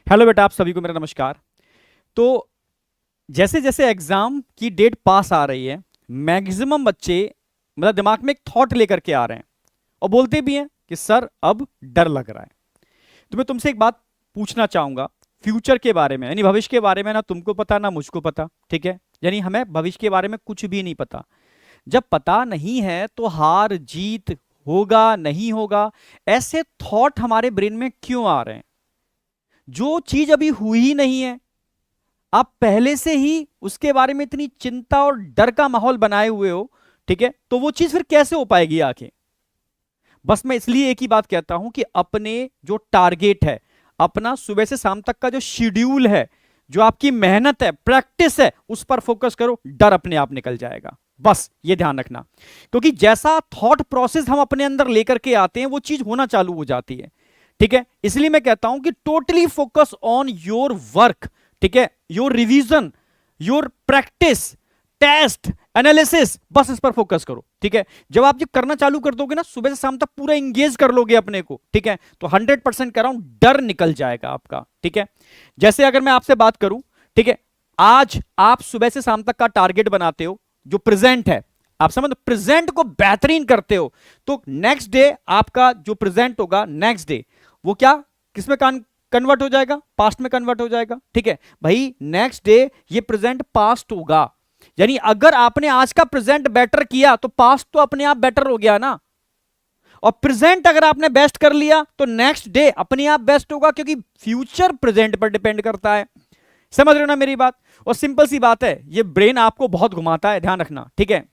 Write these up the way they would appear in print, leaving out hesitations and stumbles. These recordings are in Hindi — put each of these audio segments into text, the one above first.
हेलो बेटा, आप सभी को मेरा नमस्कार। तो जैसे जैसे एग्जाम की डेट पास आ रही है, मैक्सिमम बच्चे मतलब दिमाग में एक थॉट लेकर के आ रहे हैं और बोलते भी हैं कि सर अब डर लग रहा है। तो मैं तुमसे एक बात पूछना चाहूंगा फ्यूचर के बारे में, यानी भविष्य के बारे में। ना तुमको पता ना मुझको पता, ठीक है। यानी हमें भविष्य के बारे में कुछ भी नहीं पता। जब पता नहीं है तो हार जीत होगा नहीं होगा, ऐसे थॉट हमारे ब्रेन में क्यों आ रहे हैं? जो चीज अभी हुई ही नहीं है, आप पहले से ही उसके बारे में इतनी चिंता और डर का माहौल बनाए हुए हो, ठीक है। तो वो चीज फिर कैसे हो पाएगी आके? बस मैं इसलिए एक ही बात कहता हूं कि अपने जो टारगेट है, अपना सुबह से शाम तक का जो शेड्यूल है, जो आपकी मेहनत है, प्रैक्टिस है, उस पर फोकस करो। डर अपने आप निकल जाएगा। बस ये ध्यान रखना, क्योंकि जैसा थॉट प्रोसेस हम अपने अंदर लेकर के आते हैं वो चीज होना चालू हो जाती है, ठीक है। इसलिए मैं कहता हूं कि totally focus on your work, ठीक है, your revision, your practice, test, analysis, बस इस पर फोकस करो, ठीक है। जब आप ये करना चालू कर दोगे ना, सुबह से शाम तक पूरा इंगेज कर लोगे अपने को, ठीक है, तो 100% कह रहा हूं डर निकल जाएगा आपका, ठीक है। जैसे अगर मैं आपसे बात करूं, ठीक है, आज आप सुबह से शाम तक का टारगेट बनाते हो, जो प्रेजेंट है, आप समझ प्रेजेंट को बेहतरीन करते हो, तो नेक्स्ट डे आपका जो प्रेजेंट होगा, नेक्स्ट डे वो क्या किसमें कन्वर्ट हो जाएगा? पास्ट में कन्वर्ट हो जाएगा, ठीक है भाई। नेक्स्ट डे ये प्रेजेंट पास्ट होगा। यानी अगर आपने आज का प्रेजेंट बेटर किया तो पास्ट तो अपने आप बेटर हो गया ना। और प्रेजेंट अगर आपने बेस्ट कर लिया तो नेक्स्ट डे अपने आप बेस्ट होगा, क्योंकि फ्यूचर प्रेजेंट पर डिपेंड करता है। समझ रहे हो ना मेरी बात? और सिंपल सी बात है, ये ब्रेन आपको बहुत घुमाता है, ध्यान रखना, ठीक है।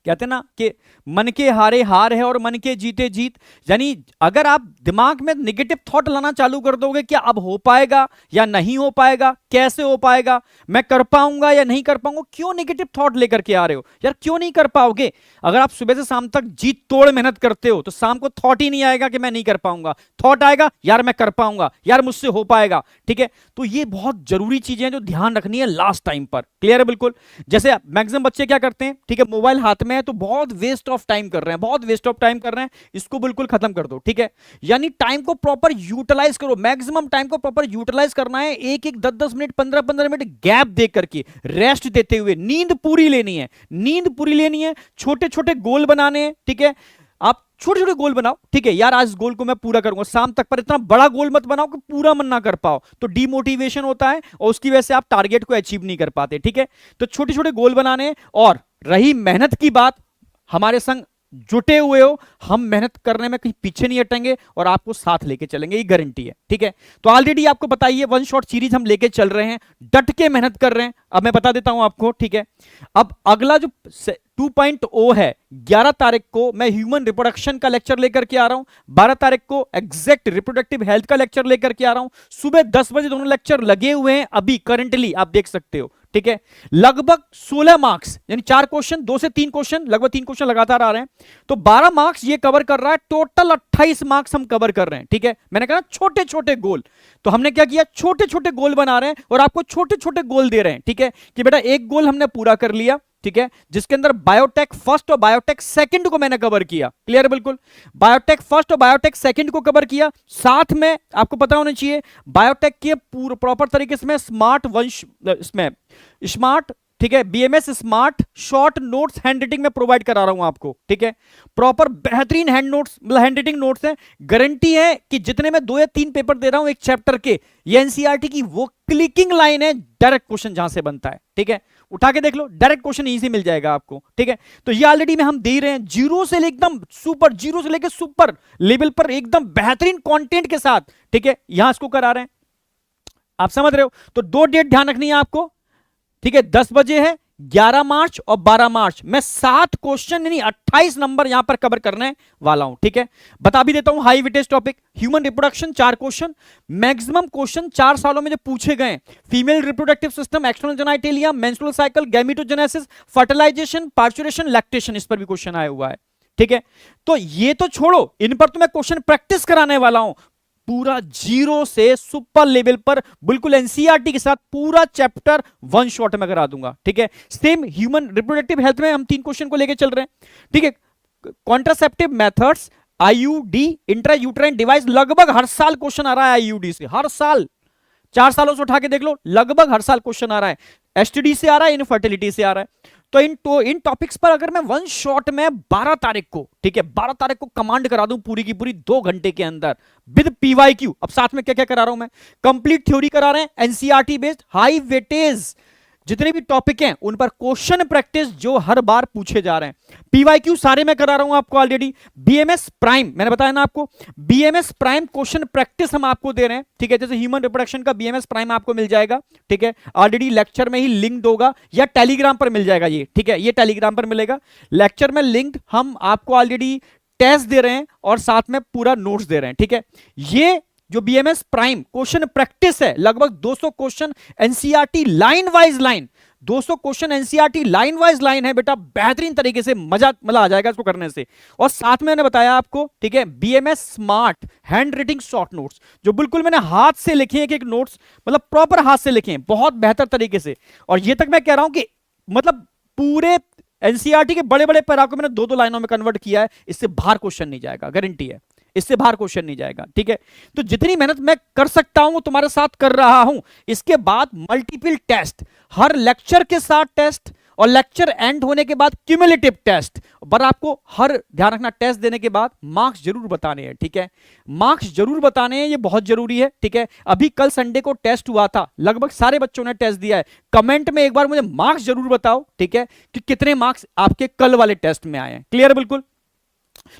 कहते हैं ना कि मन के हारे हार है और मन के जीते जीत। यानी अगर आप दिमाग में नेगेटिव थॉट लाना चालू कर दोगे, क्या अब हो पाएगा या नहीं हो पाएगा, कैसे हो पाएगा, मैं कर पाऊंगा या नहीं कर पाऊंगा, क्यों नेगेटिव थॉट लेकर के आ रहे हो यार? क्यों नहीं कर पाओगे? अगर आप सुबह से शाम तक जीत तोड़ मेहनत करते हो तो शाम को थॉट ही नहीं आएगा कि मैं नहीं कर पाऊंगा, थॉट आएगा यार मैं कर पाऊंगा, यार मुझसे हो पाएगा, ठीक है। तो ये बहुत जरूरी चीजें हैं जो ध्यान रखनी है लास्ट टाइम पर। क्लियर है बिल्कुल? जैसे मैक्सिमम बच्चे क्या करते हैं, ठीक है, मोबाइल हाथ में है तो बहुत वेस्ट ऑफ टाइम कर रहे हैं, बहुत वेस्ट ऑफ टाइम कर रहे हैं। इसको बिल्कुल खत्म कर दो, ठीक है। यानी टाइम को प्रॉपर यूटिलाइज करो, मैक्सिमम टाइम को प्रॉपर यूटिलाइज करना है। एक एक 10-10 मिनट, 15-15 मिनट गैप दे करके, रेस्ट देते हुए, नींद पूरी लेनी है, नींद पूरी लेनी है। छोटे छोटे गोल बनाने हैं, ठीक है। आप छोटे छोटे गोल बनाओ, ठीक है। यार आज गोल को मैं पूरा करूंगा शाम तक, पर इतना बड़ा गोल मत बनाओ कि पूरा मन ना कर पाओ, तो डीमोटिवेशन होता है और उसकी वजह से आप टारगेट को अचीव नहीं कर पाते, ठीक है। तो छोटे छोटे गोल बनाने। और रही मेहनत की बात, हमारे संग जुटे हुए हो, हम मेहनत करने में कहीं पीछे नहीं हटेंगे और आपको साथ लेके चलेंगे, ये गारंटी है, ठीक है। तो ऑलरेडी आपको पता ही है, वन शॉट सीरीज हम लेके चल रहे हैं, डट के मेहनत कर रहे हैं। अब मैं बता देता हूं आपको, ठीक है। अब अगला जो 2.0 है, 11 तारीख को मैं ह्यूमन रिप्रोडक्शन का लेक्चर लेकर के आ रहा हूं, 12 तारीख को एग्जैक्ट रिप्रोडक्टिव हेल्थ का लेक्चर लेकर के आ रहा हूं। सुबह 10 बजे दोनों लेक्चर लगे हुए हैं अभी करंटली, आप देख सकते हो, ठीक है। लगभग 16 मार्क्स, यानी 4 क्वेश्चन, 2 से 3 क्वेश्चन, लगभग 3 क्वेश्चन लगातार आ रहे हैं, तो 12 मार्क्स ये कवर कर रहा है। टोटल 28 मार्क्स हम कवर कर रहे हैं, ठीक है। मैंने कहा छोटे छोटे गोल, तो हमने क्या किया, छोटे छोटे गोल बना रहे हैं और आपको छोटे छोटे गोल दे रहे हैं, ठीक है। कि बेटा एक गोल हमने पूरा कर लिया, ठीक है, जिसके अंदर बायोटेक फर्स्ट और बायोटेक सेकंड को मैंने कवर किया। क्लियर है बिल्कुल? बायोटेक फर्स्ट और बायोटेक सेकंड को कवर किया। साथ में आपको पता होना चाहिए बायोटेक के प्रॉपर तरीके से स्मार्ट वंश, इसमें स्मार्ट, ठीक है, BMS smart short notes hand writing में प्रोवाइड करा रहा हूं आपको, ठीक है। प्रॉपर बेहतरीन हैंड नोट्स, मतलब हैंड राइटिंग नोट्स है। गारंटी है कि जितने में 2 या 3 पेपर दे रहा हूं एक चैप्टर के, ये एनसीईआरटी की वो क्लिकिंग लाइन है, डायरेक्ट क्वेश्चन जहां से बनता है, ठीक है। उठा के देख लो, डायरेक्ट क्वेश्चन यहीं से मिल जाएगा आपको, ठीक है। तो ये ऑलरेडी में हम दे रहे हैं, जीरो से एकदम सुपर, जीरो से लेकर सुपर लेवल पर एकदम बेहतरीन कंटेंट के साथ, ठीक है, यहां इसको करा रहे हैं। आप समझ रहे हो? तो 2 डेट ध्यान रखनी है आपको, ठीक है। 10 बजे है, 11 मार्च और 12 मार्च। मैं 7 क्वेश्चन यानी 28 नंबर यहां पर कवर करने वाला हूं, ठीक है। बता भी देता हूं, high weightage topic human reproduction, 4 question, maximum question 4 सालों में जो पूछे गए, female reproductive system, external genitalia, menstrual cycle, gametogenesis, fertilisation, parturition, lactation, इस पर भी क्वेश्चन आया हुआ है, ठीक है। तो ये तो छोड़ो, इन पर तो मैं क्वेश्चन प्रैक्टिस कराने वाला हूं, पूरा जीरो से सुपर लेवल पर, बिल्कुल एनसीईआरटी के साथ पूरा चैप्टर वन शॉट में करा दूंगा, ठीक है। सेम ह्यूमन रिप्रोडक्टिव हेल्थ में हम 3 क्वेश्चन को लेके चल रहे हैं, ठीक है। Contraceptive methods, IUD, intra uterine device, लगभग हर साल क्वेश्चन आ रहा है आईयूडी से, हर साल। 4 सालों से उठा के देख लो, लगभग हर साल क्वेश्चन आ रहा है, एसटीडी से आ रहा है, इनफर्टिलिटी से आ रहा है। तो इन टॉपिक्स पर अगर मैं वन शॉट में 12 तारीख को, ठीक है, 12 तारीख को कमांड करा दूं पूरी की पूरी 2 घंटे के अंदर विद पीवाईक्यू। अब साथ में क्या क्या करा रहा हूं मैं, कंप्लीट थ्योरी करा रहे हैं, एनसीईआरटी बेस्ड हाई वेटेज जितने भी टॉपिक हैं उन पर क्वेश्चन प्रैक्टिस जो हर बार पूछे जा रहे हैं, पीवाईक्यू सारे मैं करा रहा हूं आपको ऑलरेडी। बीएमएस प्राइम मैंने बताया ना आपको, बीएमएस प्राइम क्वेश्चन प्रैक्टिस हम आपको दे रहे हैं, ठीक है, जैसे ह्यूमन रिप्रोडक्शन का बीएमएस प्राइम आपको मिल जाएगा, ठीक है, ऑलरेडी लेक्चर में ही लिंक्ड होगा या टेलीग्राम पर मिल जाएगा ये, ठीक है, ये टेलीग्राम पर मिलेगा, लेक्चर में लिंक्ड हम आपको ऑलरेडी टेस्ट दे रहे हैं और साथ में पूरा नोट्स दे रहे हैं, ठीक है। ये जो बीएमएस प्राइम क्वेश्चन प्रैक्टिस है, लगभग 200 question NCERT line wise line, 200 question NCERT line wise line है बेटा, बेहतरीन तरीके से मजा आ जाएगा इसको करने से। और साथ में मैंने बताया आपको, ठीक है, BMS smart hand writing short notes जो बिल्कुल मैंने हाथ से लिखे हैं, एक नोट्स मतलब प्रॉपर हाथ से लिखे हैं, बहुत बेहतर तरीके से। और ये तक मैं कह रहा हूं कि मतलब पूरे एनसीईआरटी के बड़े बड़े पैरा को मैंने 2-2 लाइनों में कन्वर्ट किया है, इससे बाहर क्वेश्चन नहीं जाएगा, गारंटी है, इससे बाहर क्वेश्चन नहीं जाएगा, ठीक है। तो जितनी मेहनत मैं कर सकता हूं वो तुम्हारे साथ कर रहा हूं। इसके बाद मल्टीपल टेस्ट, हर लेक्चर के साथ टेस्ट, और लेक्चर एंड होने के बाद क्यूमुलेटिव टेस्ट। पर आपको हर ध्यान रखना, टेस्ट देने के बाद मार्क्स जरूर बताने हैं, ठीक है, मार्क्स जरूर बताने हैं, ये बहुत जरूरी है, ठीक है। अभी कल संडे को टेस्ट हुआ था, लगभग सारे बच्चों ने टेस्ट दिया है, कमेंट में एक बार मुझे मार्क्स जरूर बताओ, ठीक है, कि कितने मार्क्स आपके कल वाले टेस्ट में आए हैं। क्लियर बिल्कुल?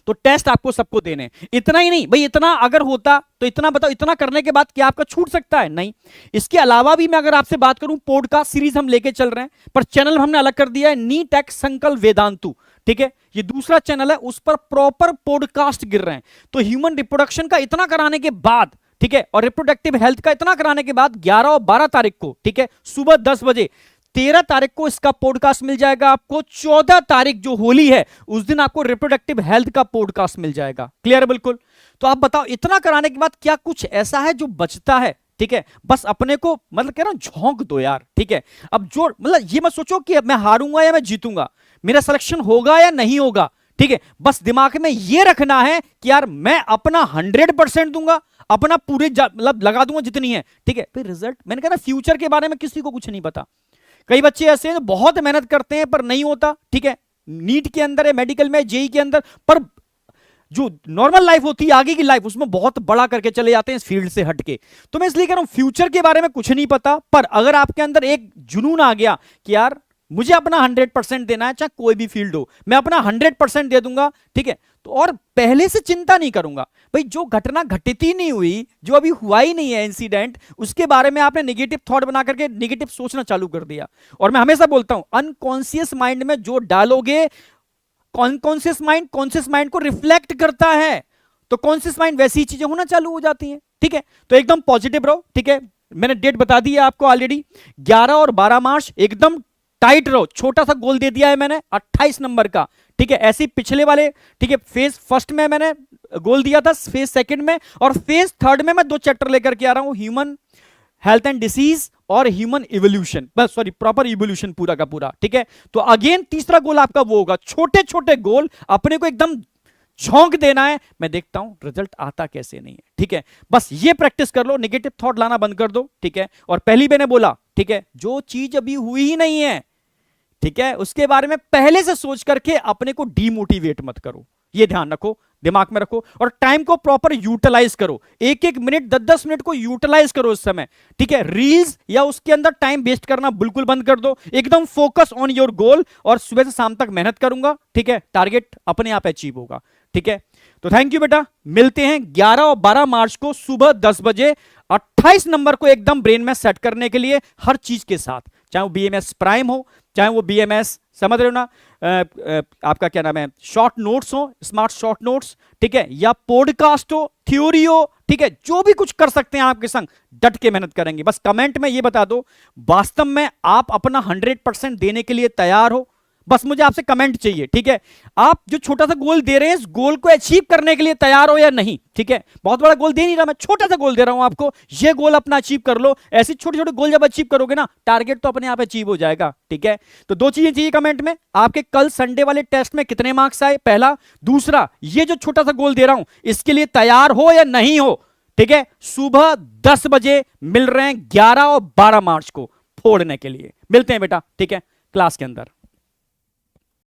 तो टेस्ट आपको सबको देने, इतना ही नहीं भाई, इतना अगर होता तो इतना बताओ, इतना करने के बाद क्या आपका छूट सकता है? नहीं। इसके अलावा भी मैं अगर आपसे बात करूं, पॉडकास्ट सीरीज हम लेके चल रहे हैं, पर चैनल हमने अलग कर दिया है, नीट एक्स संकल्प वेदांतु, ठीक है, ये दूसरा चैनल है, उस पर प्रॉपर पॉडकास्ट गिर रहे हैं। तो ह्यूमन रिप्रोडक्शन का इतना कराने के बाद, ठीक है, और रिप्रोडक्टिव हेल्थ का इतना कराने के बाद 11 और 12 तारीख को, ठीक है, सुबह 10 बजे, 13 तारीख को इसका पॉडकास्ट मिल जाएगा आपको, 14 तारीख जो होली है उस दिन आपको रिप्रोडक्टिव हेल्थ का पॉडकास्ट मिल जाएगा। क्लियर बिल्कुल? तो आप बताओ, इतना कराने के बाद क्या कुछ ऐसा है जो बचता है? ठीक है, बस अपने को मतलब कह रहा हूं झोंक दो यार, ठीक है। अब जो मतलब ये मत सोचो कि अब मैं हारूंगा या मैं जीतूंगा, मेरा सिलेक्शन होगा या नहीं होगा, ठीक है, बस दिमाग में ये रखना है कि यार मैं अपना 100% दूंगा, अपना पूरे मतलब लगा दूंगा जितनी है, ठीक है। फिर रिजल्ट, मैंने कहा फ्यूचर के बारे में किसी को कुछ नहीं पता। कई बच्चे ऐसे हैं जो बहुत मेहनत करते हैं पर नहीं होता, ठीक है, नीट के अंदर है, मेडिकल में, जेई के अंदर, पर जो नॉर्मल लाइफ होती है आगे की लाइफ, उसमें बहुत बड़ा करके चले जाते हैं इस फील्ड से हटके। तो मैं इसलिए कह रहा हूं फ्यूचर के बारे में कुछ नहीं पता, पर अगर आपके अंदर एक जुनून आ गया कि यार मुझे अपना 100% देना है, चाहे कोई भी फील्ड हो, मैं अपना 100% दे दूंगा, ठीक है, तो और पहले से चिंता नहीं करूंगा भाई, जो घटना घटित ही नहीं हुई, जो अभी हुआ ही नहीं है इंसिडेंट, उसके बारे में आपने नेगेटिव थॉट बना करके नेगेटिव सोचना चालू कर दिया। और मैं हमेशा बोलता हूं अनकॉन्शियस माइंड में जो डालोगे, कॉन्शियस माइंड को रिफ्लेक्ट करता है, तो कॉन्शियस माइंड वैसी चीजें होना चालू हो जाती हैं, ठीक है। तो एकदम पॉजिटिव रहो, ठीक है, मैंने डेट बता दी है आपको ऑलरेडी, 11 और 12 मार्च, एकदम टाइट रहो। छोटा सा गोल दे दिया है मैंने 28 नंबर का, ठीक है, ऐसे पिछले वाले, ठीक है, फेज फर्स्ट में मैंने गोल दिया था, फेज सेकंड में, और फेज थर्ड में मैं 2 चैप्टर लेकर के आ रहा हूं, ह्यूमन हेल्थ एंड डिसीज और ह्यूमन इवोल्यूशन, बस सॉरी प्रॉपर इवोल्यूशन पूरा का पूरा, ठीक है। तो अगेन तीसरा गोल आपका वो होगा, छोटे छोटे गोल अपने को एकदम झोंक देना है, मैं देखता हूं रिजल्ट आता कैसे नहीं है, ठीक है। बस ये प्रैक्टिस कर लो, नेगेटिव थॉट लाना बंद कर दो, ठीक है। और पहली मैंने बोला, ठीक है, जो चीज अभी हुई ही नहीं है, ठीक है, उसके बारे में पहले से सोच करके अपने को डीमोटिवेट मत करो, ये ध्यान रखो, दिमाग में रखो। और टाइम को प्रॉपर यूटिलाइज करो, 1-1 मिनट 10-10 मिनट को यूटिलाइज करो इस समय, ठीक है। रील्स या उसके अंदर टाइम वेस्ट करना बिल्कुल बंद कर दो, एकदम फोकस ऑन योर गोल, और सुबह से शाम तक मेहनत करूंगा, ठीक है, टारगेट अपने आप अचीव होगा, ठीक है। तो थैंक यू बेटा, मिलते हैं 11 और 12 मार्च को सुबह 10 बजे 28 नंबर को एकदम ब्रेन में सेट करने के लिए, हर चीज के साथ, चाहे वो बीएमएस प्राइम हो, चाहे वो बीएमएस समझ रहे हो ना, आपका क्या नाम है, शॉर्ट नोट्स हो, स्मार्ट शॉर्ट नोट्स, ठीक है, या पॉडकास्ट हो, थ्योरी हो, ठीक है, जो भी कुछ कर सकते हैं आपके संग, डट के मेहनत करेंगे। बस कमेंट में ये बता दो वास्तव में आप अपना 100% देने के लिए तैयार हो, बस मुझे आपसे कमेंट चाहिए, ठीक है। आप जो छोटा सा गोल दे रहे हैं, इस गोल को अचीव करने के लिए तैयार हो या नहीं, ठीक है। बहुत बड़ा गोल दे नहीं रहा मैं, छोटा सा गोल दे रहा हूं आपको, ये गोल अपना अचीव कर लो। ऐसे छोटे छोटे गोल जब अचीव करोगे ना, टारगेट तो अपने आप अचीव हो जाएगा, ठीक है। तो 2 चीजें चाहिए कमेंट में, आपके कल संडे वाले टेस्ट में कितने मार्क्स आए, पहला, दूसरा ये जो छोटा सा गोल दे रहा हूं इसके लिए तैयार हो या नहीं हो, ठीक है, सुबह 10 बजे मिल रहे हैं 11 और 12 मार्च को फोड़ने के लिए। मिलते हैं बेटा, ठीक है, क्लास के अंदर।